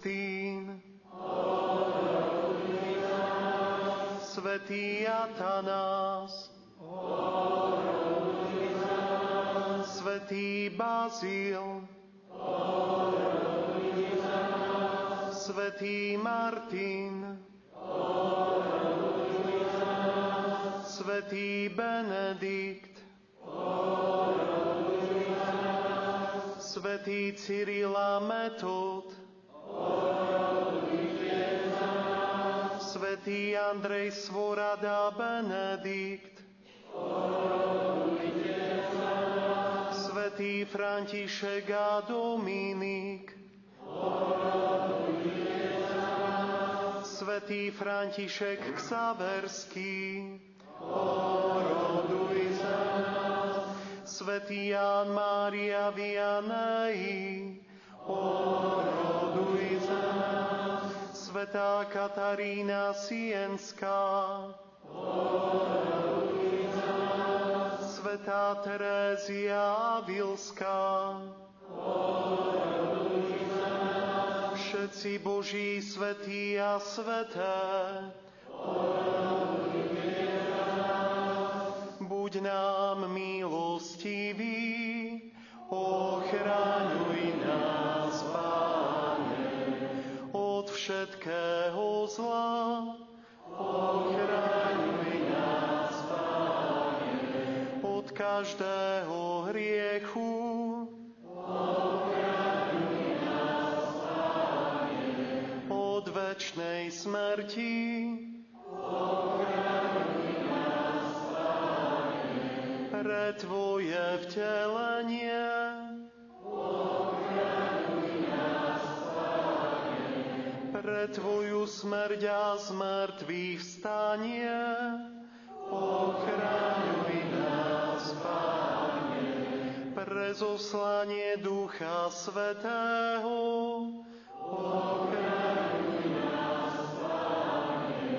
Augustín, svätý Atanás, svätý Bazil, svätý Martin, svätý Benedikt, svätý Cyril a Metod, svätý Andrej Svorada Benedikt, svätý František a Dominik, svätý František Xaverský, oroduj za nás, svätý Ján Mária Vianney, oroduj za nás, svätá Katarína Sienská, oroduj za nás, svätá Terézia Avilská, oroduj za nás, všetci Boží svätí a sväté, oroduj za nás, buď nám milostivý, ochraňuj nás, Pane, od všetkého zla, ochraňuj nás, Pane, od každého hriechu, ochraňuj nás, Pane, od večnej smrti, ochraňuj nás, Pane, pre Tvoje vtelenie, ochraňuj nás, Pane, pre Tvoju smrť a zmrtvých vstanie, ochraňuj nás, Pane, pre zoslanie Ducha Svätého, ochraňuj nás, Pane.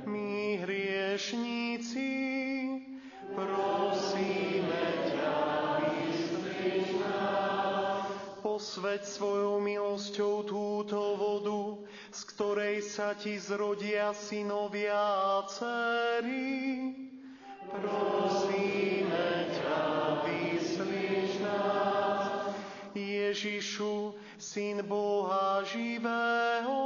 My hriešníci, prosíme ťa, vyslíš nás. Posväť svojou milosťou túto vodu, z ktorej sa ti zrodia synovia a dcéry. Prosíme ťa, vyslíš nás. Ježišu, Syn Boha živého,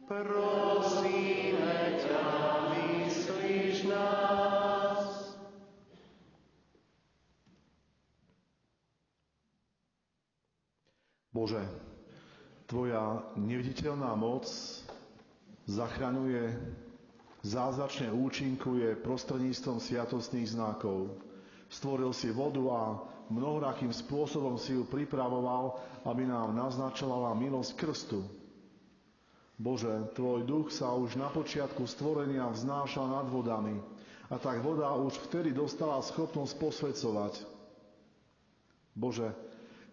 prosíme ťa, vyslíš nás. Bože, Tvoja neviditeľná moc zachraňuje, zázračne účinkuje prostredníctvom sviatostných znakov. Stvoril si vodu a mnohorakým spôsobom si ju pripravoval, aby nám naznačovala milosť krstu. Bože, Tvoj duch sa už na počiatku stvorenia vznášal nad vodami a tak voda už vtedy dostala schopnosť posväcovať. Bože,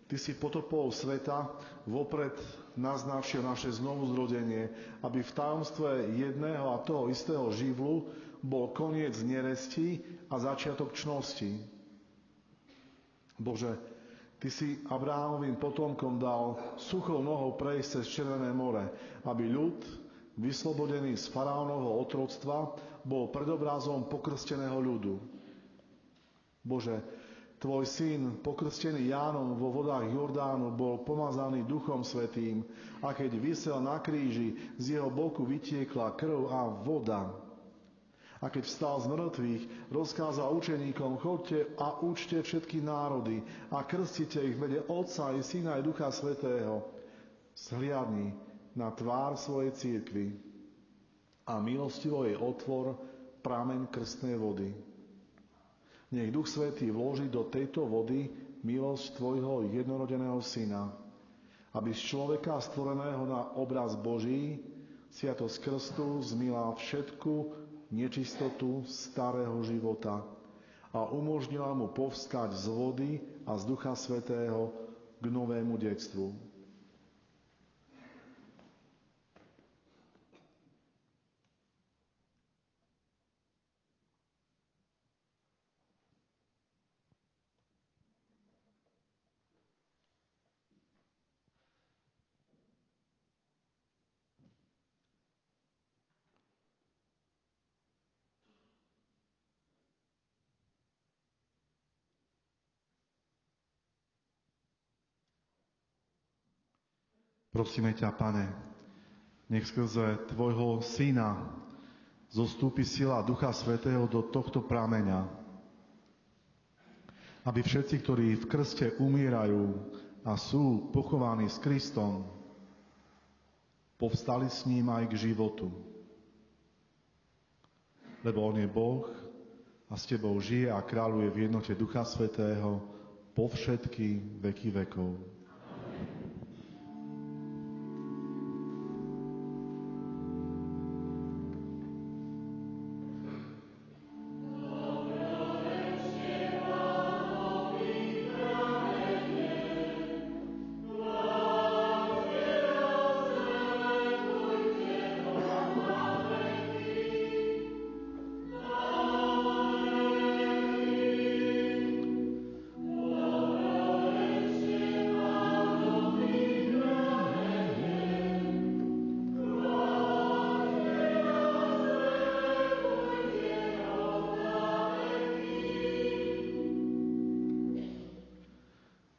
Ty si potopou sveta vopred naznačil naše znovuzrodenie, aby v tajomstve jedného a toho istého živlu bol koniec neresti a začiatok čnosti. Bože, Ty si Abrahamovým potomkom dal suchou nohou prejsť cez Červené more, aby ľud, vyslobodený z faraónovho otroctva, bol predobrazom pokrsteného ľudu. Bože, Tvoj syn, pokrstený Jánom vo vodách Jordánu, bol pomazaný Duchom Svätým a keď visel na kríži, z jeho boku vytiekla krv a voda. A keď vstal z mŕtvych, rozkázal učeníkom: chodte a učte všetky národy a krstite ich v mene Otca i Syna i Ducha Svätého. Zhliadni na tvár svojej cirkvi a milostivo jej otvor prameň krstnej vody. Nech Duch Svätý vloží do tejto vody milosť Tvojho jednorodeného Syna, aby z človeka stvoreného na obraz Boží sviatosť krstu zmila všetku nečistotu starého života a umožnila mu povstať z vody a z Ducha Svätého k novému detstvu. Prosíme ťa, Pane, nech skrze Tvojho Syna zostúpi sila Ducha Svätého do tohto prameňa, aby všetci, ktorí v krste umierajú a sú pochovaní s Kristom, povstali s ním aj k životu. Lebo on je Boh a s Tebou žije a kráľuje v jednote Ducha Svätého po všetky veky vekov.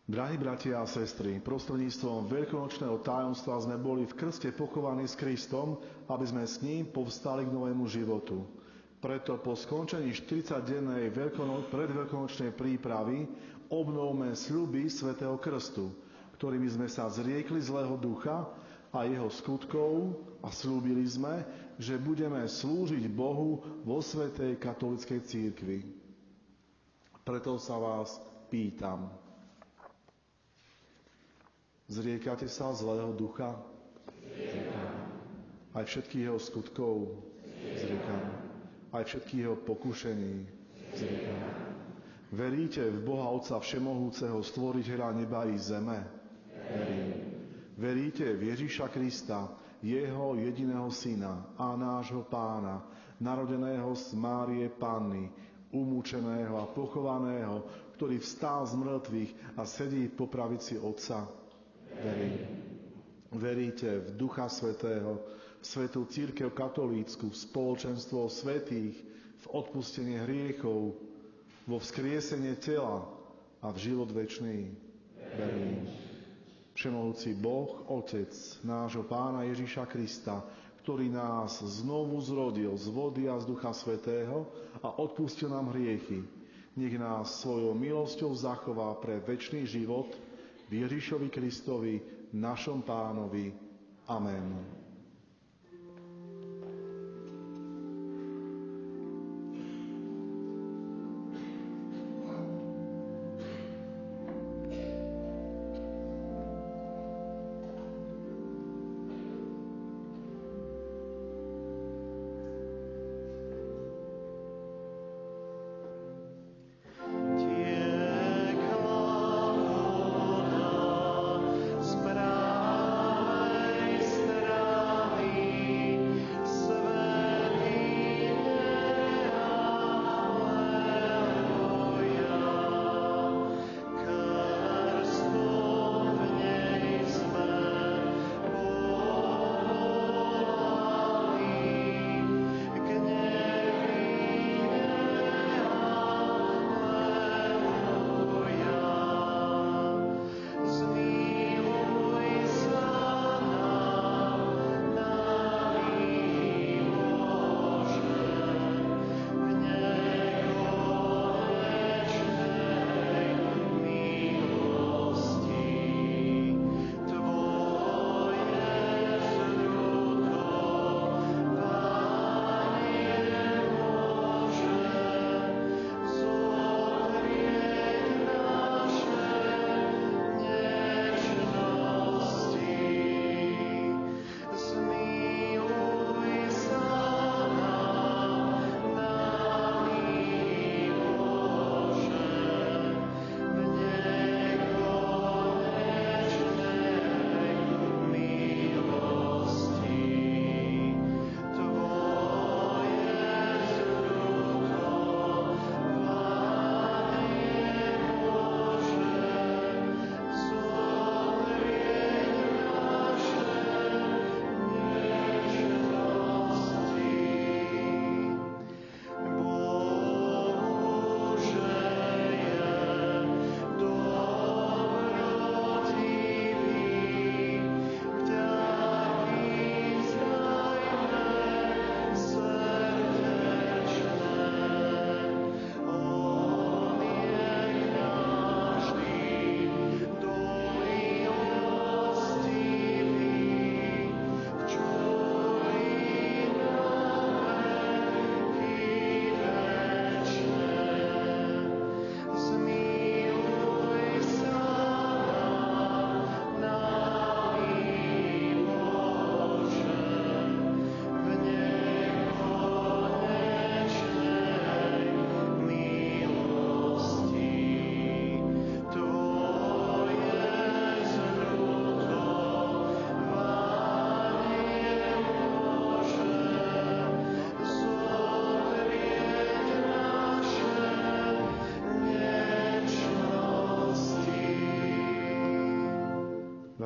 Drahí bratia a sestry, prostredníctvom veľkonočného tajomstva sme boli v krste pochovaní s Kristom, aby sme s ním povstali k novému životu. Preto po skončení 40-dennej predveľkonočnej prípravy obnovme sľuby svätého krstu, ktorými sme sa zriekli zlého ducha a jeho skutkov a sľúbili sme, že budeme slúžiť Bohu vo svätej katolíckej cirkvi. Preto sa vás pýtam, zriekate sa zlého ducha? Zriekam. Aj všetkých jeho skutkov? Zriekam. Aj všetkých jeho pokušení? Zriekam. Veríte v Boha Otca Všemohúceho, Stvoriteľa neba i zeme? Verím. Veríte v Ježiša Krista, jeho jediného Syna a nášho Pána, narodeného z Márie Panny, umúčeného a pochovaného, ktorý vstal z mŕtvych a sedí po pravici Otca? Verím. Veríte v Ducha Svätého, v Svätú cirkev katolícku, v spoločenstvo svätých, v odpustenie hriechov, vo vzkriesenie tela a v život večný? Verím. Všemohúci Boh, Otec nášho Pána Ježiša Krista, ktorý nás znovu zrodil z vody a z Ducha Svätého a odpustil nám hriechy, nech nás svojou milosťou zachová pre večný život v Ježišovi Kristovi, našom Pánovi. Amen. Strany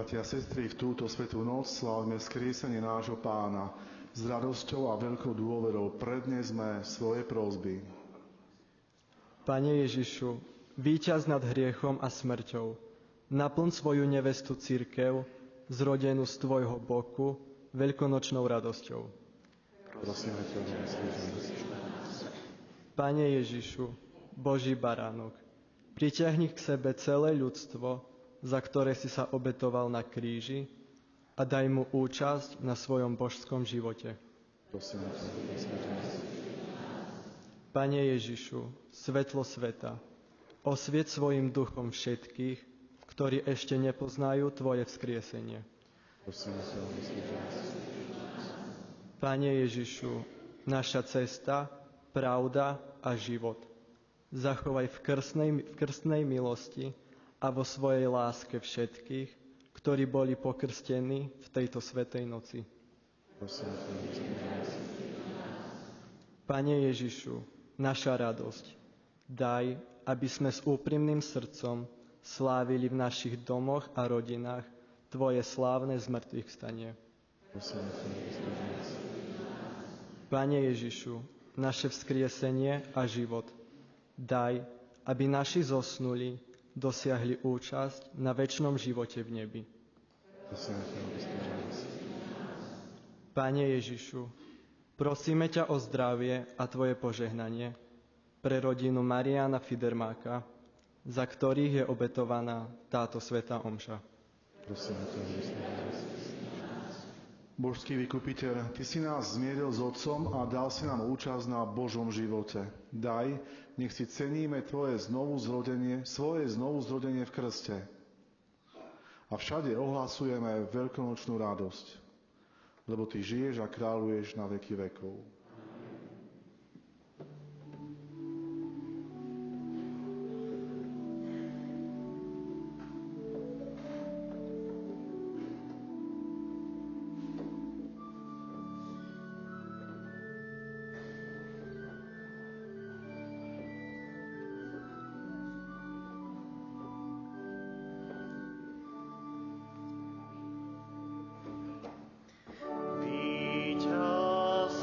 Bratia a sestry, v túto svätú noc slávme vzkriesenie nášho Pána. S radosťou a veľkou dôverou prednesme svoje prosby. Pane Ježišu, víťaz nad hriechom a smrťou, naplň svoju nevestu cirkev, zrodenú z Tvojho boku, veľkonočnou radosťou. Prosíme ťa, Pane Ježišu, Boží baránok, priťahni k sebe celé ľudstvo, za ktoré si sa obetoval na kríži, a daj mu účasť na svojom božskom živote. prosíme ťa. Pane Ježišu, svetlo sveta, osvieť svojim duchom všetkých, ktorí ešte nepoznajú Tvoje vzkriesenie. Prosíme ťa, Pane Ježišu, naša cesta, pravda a život, zachovaj v krstnej milosti a vo svojej láske všetkých, ktorí boli pokrstení v tejto svätej noci. prosíme ťa. Pane Ježišu, naša radosť, daj, aby sme s úprimným srdcom slávili v našich domoch a rodinách Tvoje slávne zmŕtvychvstanie. Prosíme ťa. Pane Ježišu, naše vzkriesenie a život, daj, aby naši zosnuli dosiahli účasť na večnom živote v nebi. Prosíme ťa. Pane Ježišu, prosíme ťa o zdravie a Tvoje požehnanie pre rodinu Mariána Fidermáka, za ktorých je obetovaná táto svätá omša. Prosíme ťa. Božský vykupiteľ, Ty si nás zmieril s Otcom a dal si nám účasť na Božom živote. Daj, nech si ceníme svoje znovuzrodenie v krste. A všade ohlasujeme veľkonočnú radosť, lebo Ty žiješ a kráľuješ na veky vekov. Víťaz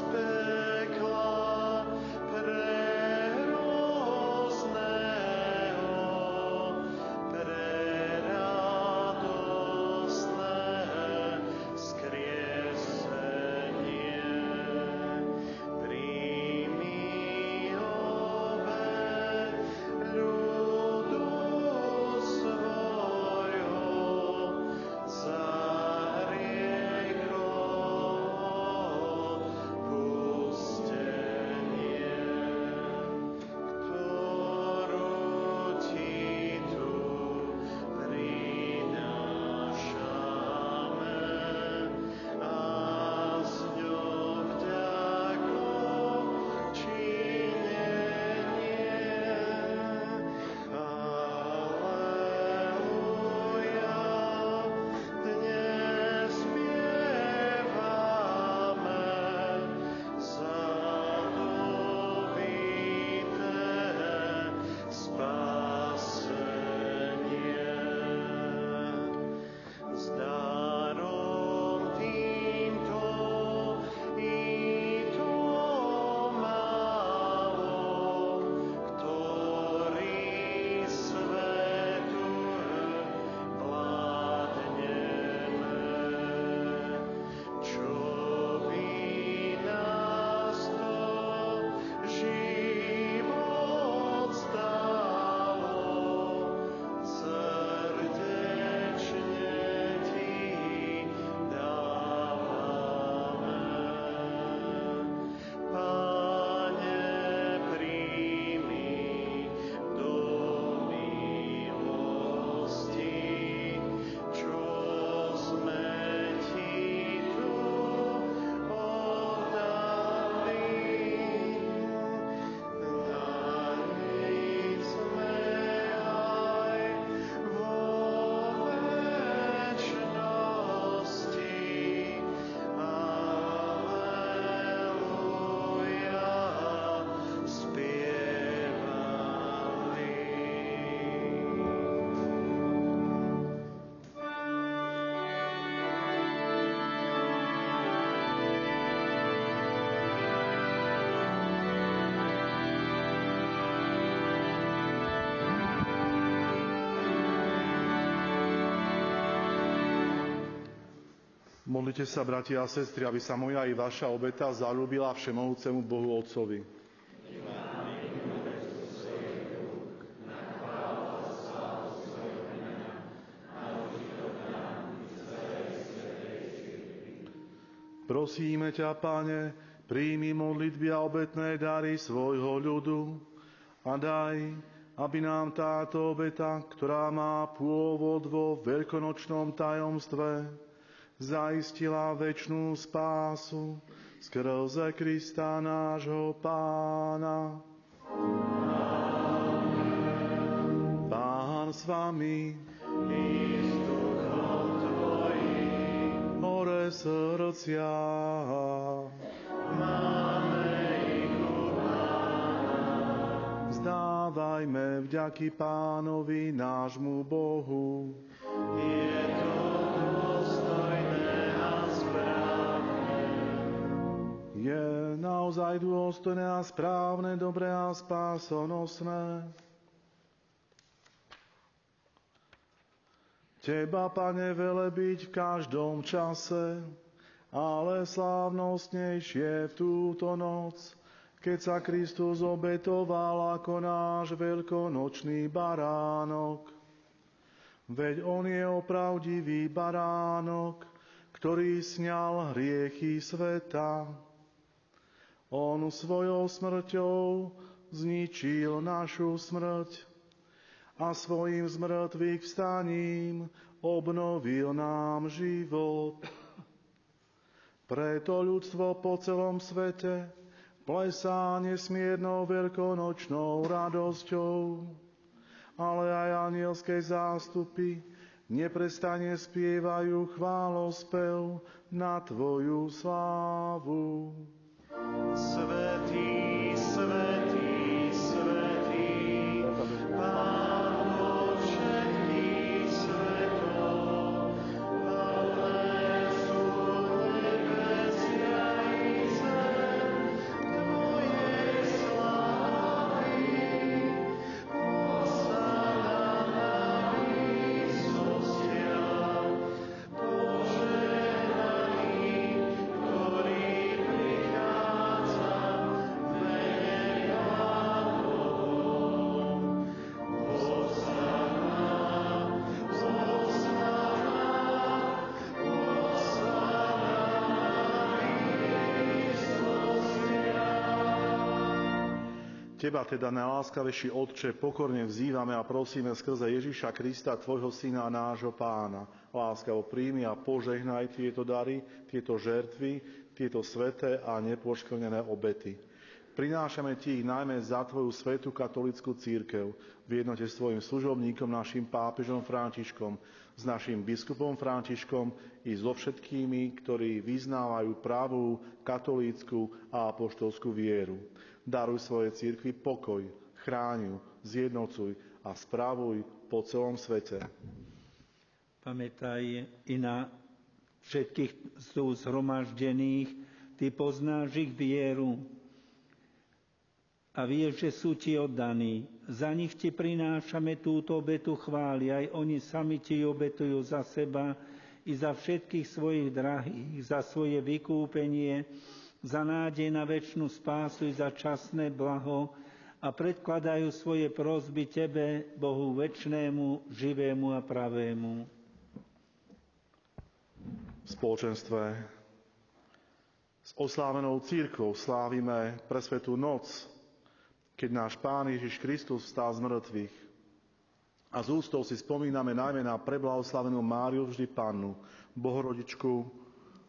Modlite sa, bratia a sestry, aby sa moja i vaša obeta zaľúbila všemohúcemu Bohu Otcovi. Prosíme ťa, Pane, príjmi modlitby a obetné dary svojho ľudu a daj, aby nám táto obeta, ktorá má pôvod vo veľkonočnom tajomstve, zaistila večnú spásu skrze Krista nášho Pána. Pán s vami, hore srdcia, vzdávajme vďaky Pánovi nášmu Bohu. Je to dôstojné a správne. Je naozaj dôstojné a správne, dobré a spásonosné. Teba, Pane, velebiť v každom čase, ale slávnostnejšie v túto noc, keď sa Kristus obetoval ako náš veľkonočný baránok. Veď on je opravdivý baránok, ktorý sňal hriechy sveta. On svojou smrťou zničil našu smrť a svojím zmrtvých vstaním obnovil nám život. Preto ľudstvo po celom svete plesá nesmiernou veľkonočnou radosťou, ale aj anielské zástupy neprestane spievajú chválospev na Tvoju slávu. Svätý, svätý, svätý, Pán Boh všetkých svetov, plné sú nebesia i zem Tvojej slávy. Hosana na výsostiach, požehnaný, ktorý prichádza v mene Pánovom. Teba teda, najláskavejší Otče, pokorne vzývame a prosíme skrze Ježiša Krista, Tvojho Syna a nášho Pána. Láskavo príjmi a požehnaj tieto dary, tieto žertvy, tieto sveté a nepoškvrnené obety. Prinášame Ti ich najmä za Tvoju svätú katolícku cirkev, v jednote s Tvojim služobníkom, našim pápežom Františkom, s našim biskupom Františkom i so všetkými, ktorí vyznávajú pravú katolícku a apoštolskú vieru. Daruj svojej cirkvi pokoj, chráň ju, zjednocuj a spravuj po celom svete. Pamätaj i na všetkých tu zhromaždených, Ty poznáš ich vieru a vieš, že sú Ti oddaní. Za nich Ti prinášame túto obetu chvály, aj oni sami Ti obetujú za seba i za všetkých svojich drahých, za svoje vykúpenie, za nádej na večnú spásu i za časné blaho a predkladajú svoje prosby Tebe, Bohu večnému, živému a pravému. V spoločenstve s oslávenou cirkvou slávime presvetú noc, keď náš Pán Ježiš Kristus vstal z mŕtvych. A z úctou si spomíname najmä na preblahoslavenú Máriu vždy Pannu,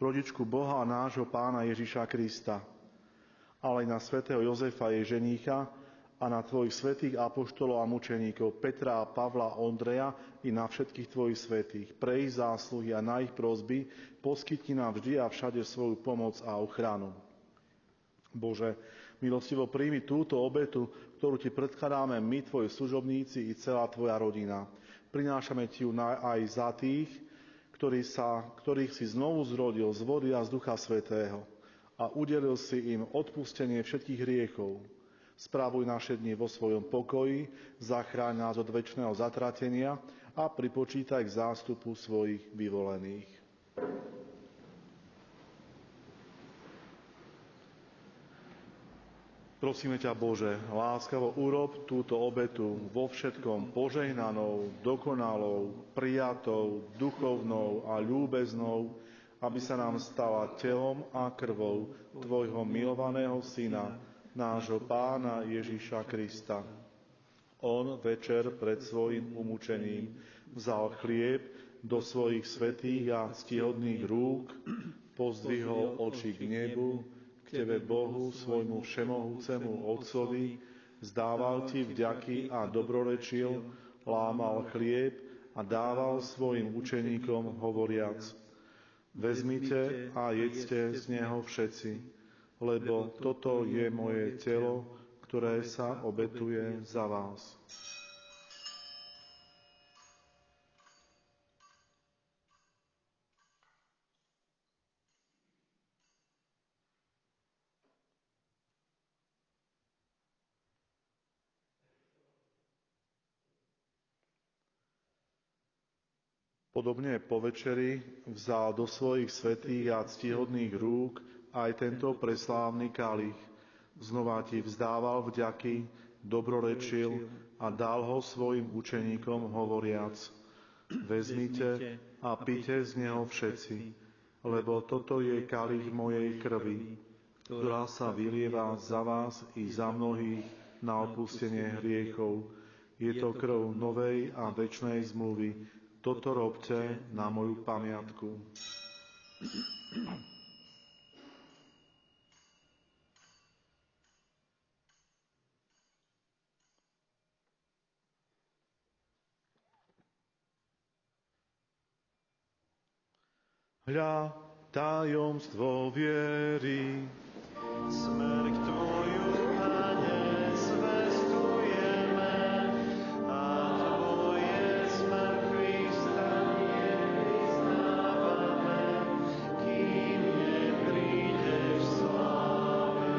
rodičku Boha a nášho Pána Ježiša Krista, ale aj na svätého Jozefa, jej ženícha, a na Tvojich svätých apoštolov a mučeníkov Petra, Pavla, Ondreja i na všetkých Tvojich svätých. Pre ich zásluhy a na ich prosby poskytni nám vždy a všade svoju pomoc a ochranu. Bože, milostivo príjmi túto obetu, ktorú Ti predkladáme my, Tvoji služobníci i celá Tvoja rodina. Prinášame Ti ju aj za tých, ktorých si znovu zrodil z vody a z Ducha Svätého a udelil si im odpustenie všetkých hriechov. Správuj naše dni vo svojom pokoji, zachráň nás od večného zatratenia a pripočítaj k zástupu svojich vyvolených. Prosíme ťa, Bože, láskavo urob túto obetu vo všetkom požehnanou, dokonalou, prijatou, duchovnou a ľúbeznou, aby sa nám stala telom a krvou Tvojho milovaného Syna, nášho Pána Ježiša Krista. On večer pred svojim umúčením vzal chlieb do svojich svätých a ctihodných rúk, pozdvihol oči k nebu, k Tebe, Bohu, svojmu všemohúcemu Otcovi, zdával Ti vďaky a dobrorečil, lámal chlieb a dával svojim učeníkom hovoriac: Vezmite a jedzte z neho všetci, lebo toto je moje telo, ktoré sa obetuje za vás. Podobne po večeri vzal do svojich svätých a ctihodných rúk aj tento preslávny kalich. Znova Ti vzdával vďaky, dobrorečil a dal ho svojim učeníkom hovoriac: Vezmite a pite z neho všetci, lebo toto je kalich mojej krvi, ktorá sa vylieva za vás i za mnohých na odpustenie hriechov. Je to krv novej a večnej zmluvy. Toto robte na moju pamiatku. Hľa, tajomstvo viery. Smrť Tvoju, Pane, zvestujeme, a Tvoje zmrtvých stanie vyznávame, kým neprídeš v sláve.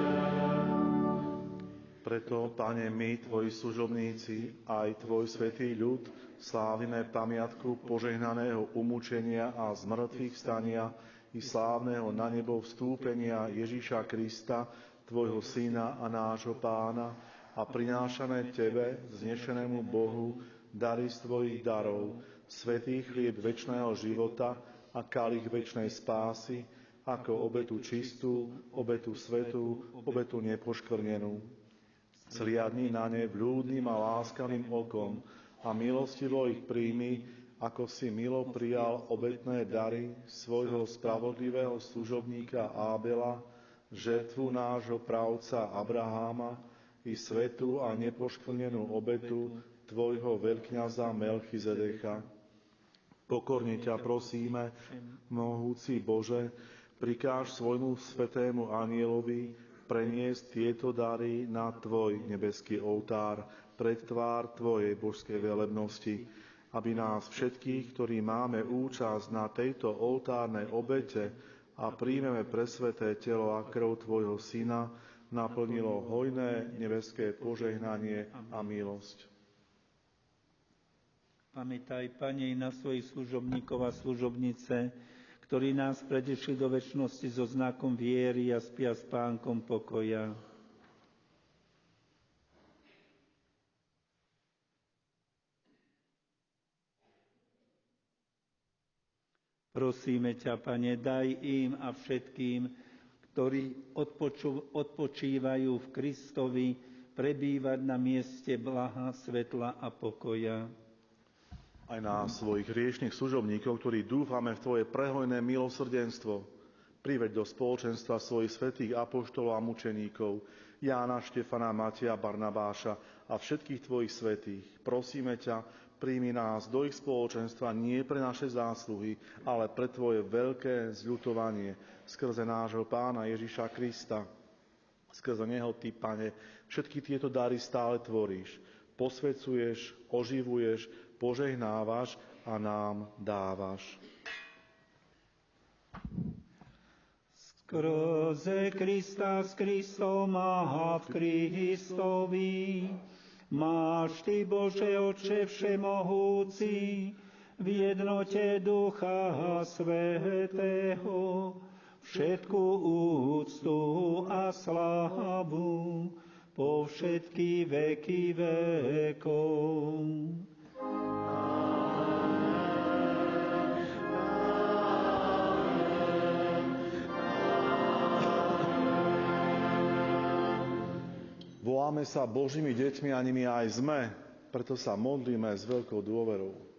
Preto, Pane, my, Tvoji služobníci, aj Tvoj svätý ľud, slávime pamiatku požehnaného umúčenia a zmrtvých vstania i slávneho na nebo vstúpenia Ježiša Krista, Tvojho Syna a nášho Pána, a prinášame Tebe, vznešenému Bohu, dary z Tvojich darov, svätý chlieb večného života a kalich večnej spásy, ako obetu čistú, obetu svätú, obetu nepoškvrnenú. Zliadni na ne vľúdnym a láskavým okom a milostivo ich príjmi, ako si milo prijal obetné dary svojho spravodlivého služobníka Ábela, žetvu nášho pravca Abraháma i svätú a nepoškvrnenú obetu Tvojho veľkňaza Melchizedecha. Pokorne ťa prosíme, mohúci Bože, prikáž svojmu svätému anjelovi preniesť tieto dary na Tvoj nebeský oltár pred tvár Tvojej božskej velebnosti, aby nás všetkých, ktorí máme účasť na tejto oltárnej obete a príjmeme presväté telo a krv Tvojho Syna, naplnilo hojné nebeské požehnanie a milosť. Pamätaj, Pane, na svojich služobníkov a služobnice, ktorí nás predišli do večnosti so znakom viery a spia s Pánkom pokoja. Prosíme ťa, Pane, daj im a všetkým, ktorí odpočívajú v Kristovi, prebývať na mieste blaha, svetla a pokoja. Aj na svojich hriešnych služobníkov, ktorí dúfame v Tvoje prehojné milosrdenstvo, priveď do spoločenstva svojich svätých apoštolov a mučeníkov, Jána, Štefana, Mateja, Barnabáša a všetkých Tvojich svätých. Prosíme ťa, príjmi nás do ich spoločenstva nie pre naše zásluhy, ale pre Tvoje veľké zľutovanie skrze nášho Pána Ježiša Krista. Skrze Neho Ty, Pane, všetky tieto dary stále tvoríš, posvedzuješ, oživuješ, požehnávaš a nám dávaš. Skrze Krista s Kristom a v Kristovi máš Ty, Bože Otče všemohúci, v jednote Ducha Svätého všetku úctu a slávu po všetky veky vekov. Voláme sa Božími deťmi a nimi aj sme, preto sa modlíme s veľkou dôverou.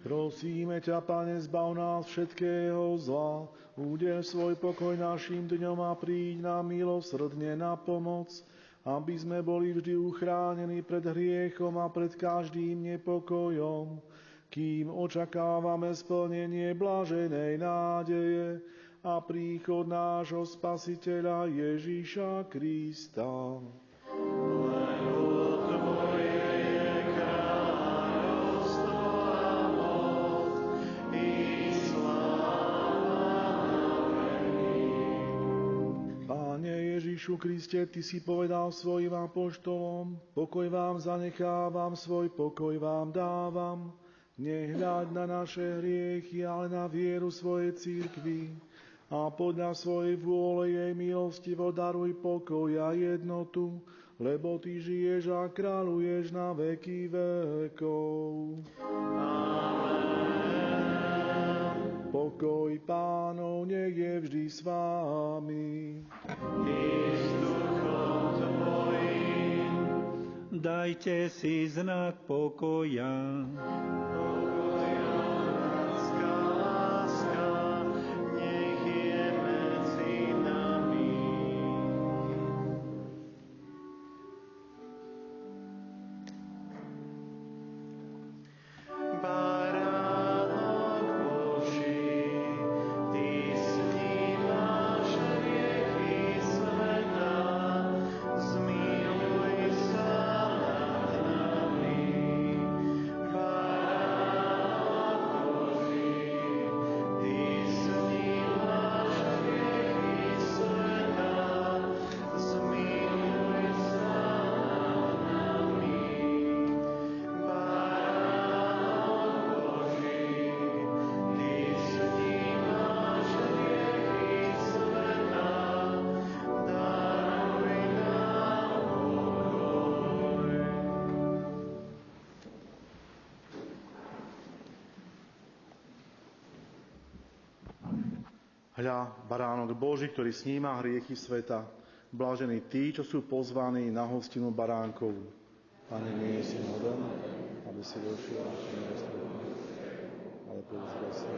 Prosíme ťa, Pane, zbav nás všetkého zla, udel svoj pokoj našim dňom a príď nám milosrdne na pomoc, aby sme boli vždy uchránení pred hriechom a pred každým nepokojom, kým očakávame splnenie blaženej nádeje a príchod nášho Spasiteľa Ježíša Krista. Ježišu Kriste, Ty si povedal svojim apoštolom, pokoj vám zanechávam, svoj pokoj vám dávam. Nehľaď na naše hriechy, ale na vieru svojej cirkvi. A podľa svojej vôle jej milostivo daruj pokoj a jednotu, lebo Ty žiješ a kráľuješ na veky vekov. Pokoj Pánov nech je vždy s vámi. Dajte si znak pokoja. Nech je medzi nami. Hľa, baránok Boží, ktorý sníma hriechy sveta. Blažení tí, čo sú pozvaní na hostinu baránkovú. Pane, nie si hoden, aby si došiel našim miesto, ale povzral sa.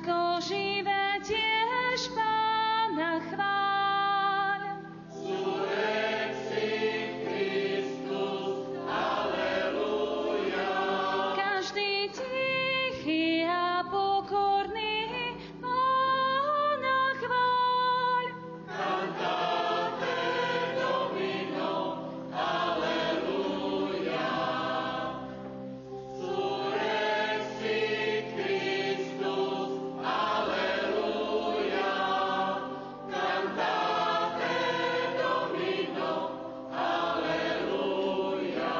Matko živé, tiež Pána chváľ. Surek si Kristus, aleluja. Každý tichý a pokorný Pána chváľ. Cantate Domino, aleluja. Surek si Kristus, aleluja. Cantate Domino, aleluja.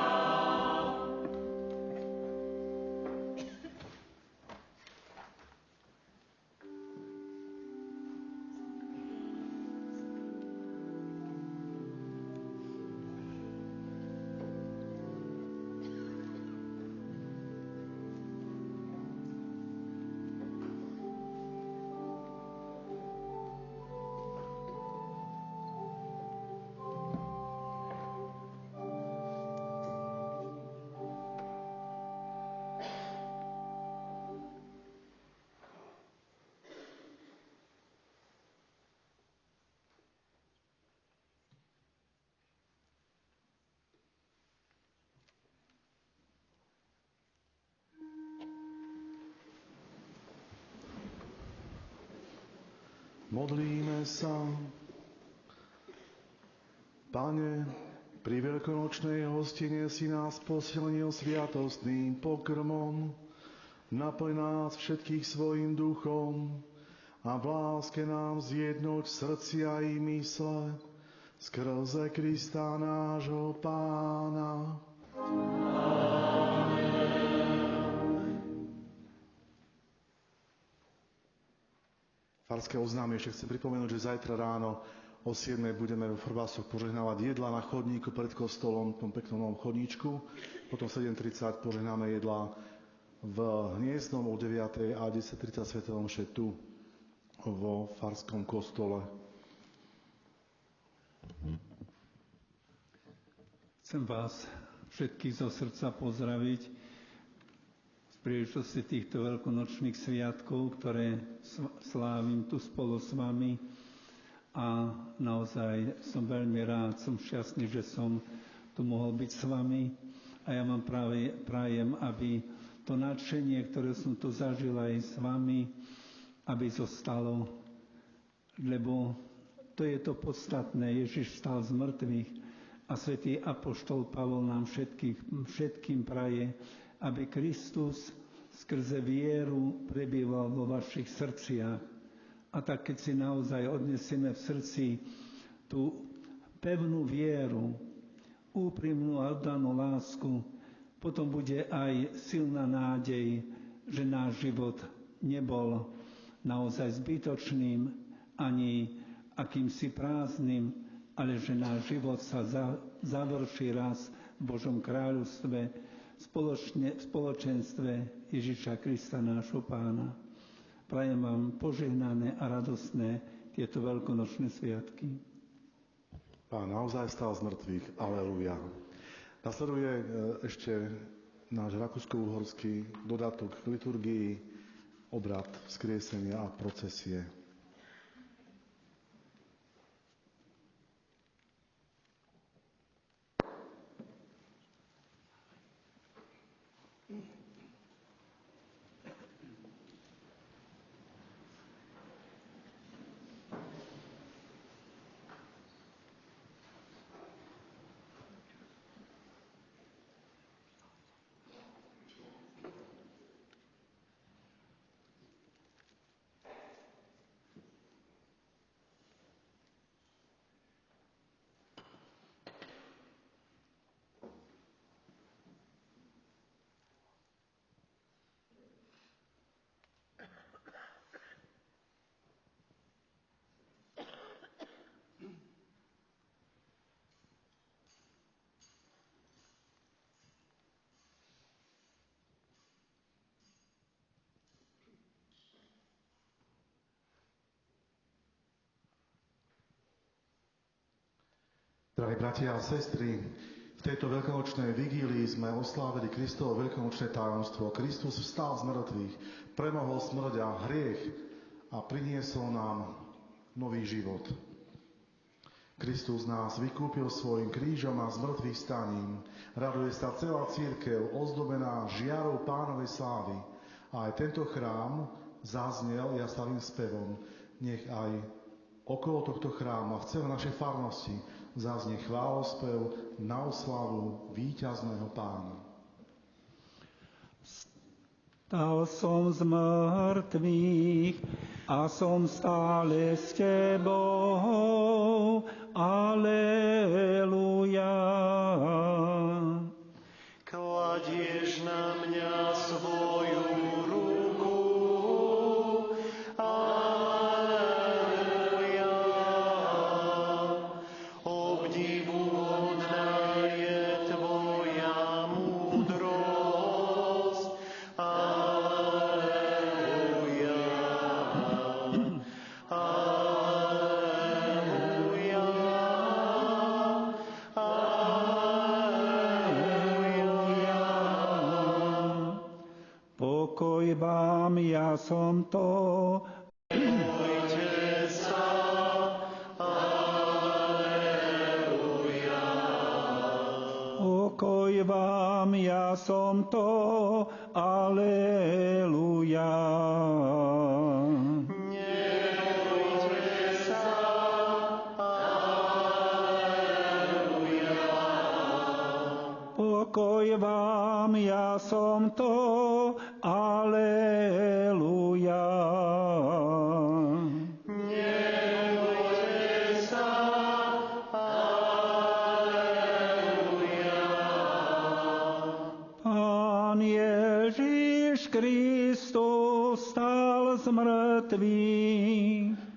Modlíme sa. Pane, pri veľkonočnej hostine si nás posilnil sviatostným pokrmom. Naplň nás všetkých svojim duchom a v láske nám zjednoť srdcia i mysle skrze Krista nášho Pána. Farské oznámie ešte chcem pripomenúť, že zajtra ráno o 7 budeme v Chorvásoch požehnávať jedla na chodníku pred kostolom, v tom peknom novom chodníčku. Potom 7:30 požehnáme jedla v Hniezdnom o 9. a 10:30 svätá omša tu vo Farskom kostole. Chcem vás všetkých zo srdca pozdraviť z príležitosti týchto veľkonočných sviatkov, ktoré slávim tu spolu s vami. A naozaj som veľmi rád, som šťastný, že som tu mohol byť s vami. A ja vám práve prajem, aby to nadšenie, ktoré som tu zažil aj s vami, aby zostalo, lebo to je to podstatné. Ježiš vstal z mŕtvych a svätý apoštol Pavol nám všetkým praje, aby Kristus skrze vieru prebýval vo vašich srdciach. A tak, keď si naozaj odnesieme v srdci tú pevnú vieru, úprimnú a oddanú lásku, potom bude aj silná nádej, že náš život nebol naozaj zbytočným ani akýmsi prázdnym, ale že náš život sa završí raz v Božom kráľovstve, v spoločenstve Ježiša Krista, nášho Pána. Prajem vám požehnané a radostné tieto veľkonočné sviatky. Pán naozaj stal z mŕtvych. Aleluja. Nasleduje ešte náš rakúsko-uhorský dodatok k liturgii, obrad vzkriesenia a procesie. Drahí bratia a sestry, v V tejto veľkonočnej vigílii sme oslávili Kristovo veľkonočné tajomstvo. Kristus vstal z mŕtvych, premohol smrť a hriech a priniesol nám nový život. Kristus nás vykúpil svojim krížom a zmrtvých staním. Raduje sa celá cirkev, ozdobená žiarou Pánovej slávy. A aj tento chrám zaznel jasavým spevom. Nech aj okolo tohto chrámu a v celej našej farnosti zaznie chválospev na oslavu víťazného Pána. Stal som z mŕtvych a som stále s Tebou. Aleluja. Kladieš na mňa svoju ruku. Aleluja. Obdivuhodná je tvoja múdrosť. Aleluja. Pokoj vám, ja som to. Bojte sa. Aleluja. Pokoj vám, ja som to. Aleluja. Nebojte sa. Aleluja. Pokoj vám, ja som to. Aleluja. Nebojte sa. Aleluja. Pán Ježiš Kristus stal z mŕtvych.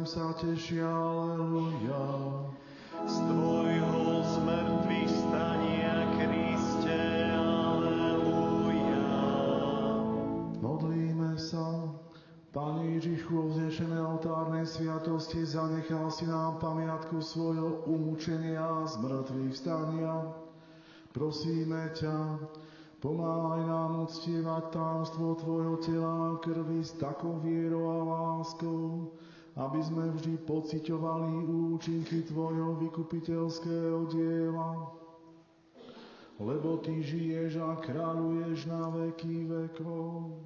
sa tešia, aleluja. Z tvojho zmrtvých stania, Kriste, aleluja. Modlíme sa. Pane Ježišu, vznešené oltárnej sviatosti, zanechal si nám pamiatku svojho umúčenia a zmrtvých vstania. Prosíme ťa, pomáhaj nám uctievať tajomstvo tvojho tela a krvi s takou vierou a láskou, aby sme vždy pociťovali účinky tvojho vykupiteľského diela. Lebo ty žiješ a kráľuješ na veky vekov.